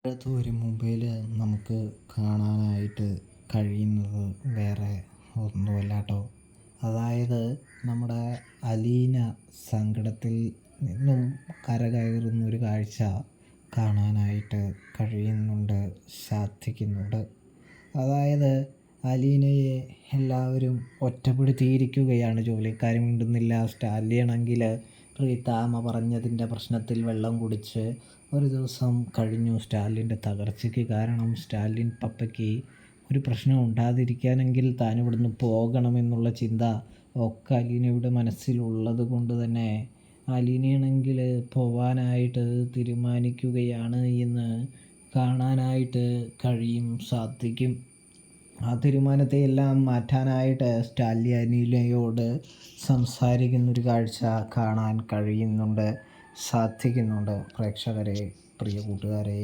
ഇപ്പോഴത്തെ ഒരു മൊബൈൽ നമുക്ക് കാണാനായിട്ട് കഴിയുന്നത് വേറെ ഒന്നുമല്ല കേട്ടോ. അതായത് നമ്മുടെ അലീന സങ്കടത്തിൽ നിന്നും കരകയറുന്നൊരു കാഴ്ച കാണാനായിട്ട് സാധിക്കുന്നുണ്ട്. അതായത് അലീനയെ എല്ലാവരും ഒറ്റപ്പെടുത്തിയിരിക്കുകയാണ്. ജോലിക്കാർ മിണ്ടുന്നില്ല. സ്റ്റാലിനാണെങ്കിൽ റീത്താമ്മ പറഞ്ഞതിൻ്റെ പ്രശ്നത്തിൽ വെള്ളം കുടിച്ച് ഒരു ദിവസം കഴിഞ്ഞു. സ്റ്റാലിൻ്റെ തകർച്ചയ്ക്ക് കാരണം സ്റ്റാലിൻ പപ്പയ്ക്ക് ഒരു പ്രശ്നം ഉണ്ടാതിരിക്കാനെങ്കിൽ താൻ ഇവിടുന്ന് പോകണമെന്നുള്ള ചിന്ത ഒക്കെ അലീനയുടെ മനസ്സിലുള്ളത് കൊണ്ട് തന്നെ അലീനയാണെങ്കിൽ പോവാനായിട്ട് തീരുമാനിക്കുകയാണ് എന്ന് കാണാനായിട്ട് സാധിക്കും. ആ തീരുമാനത്തെ എല്ലാം മാറ്റാനായിട്ട് സ്റ്റാലിൻ അലീനയോട് സംസാരിക്കുന്നൊരു കാഴ്ച കാണാൻ സാധിക്കുന്നുണ്ട്. പ്രേക്ഷകരെ, പ്രിയ കൂട്ടുകാരെ.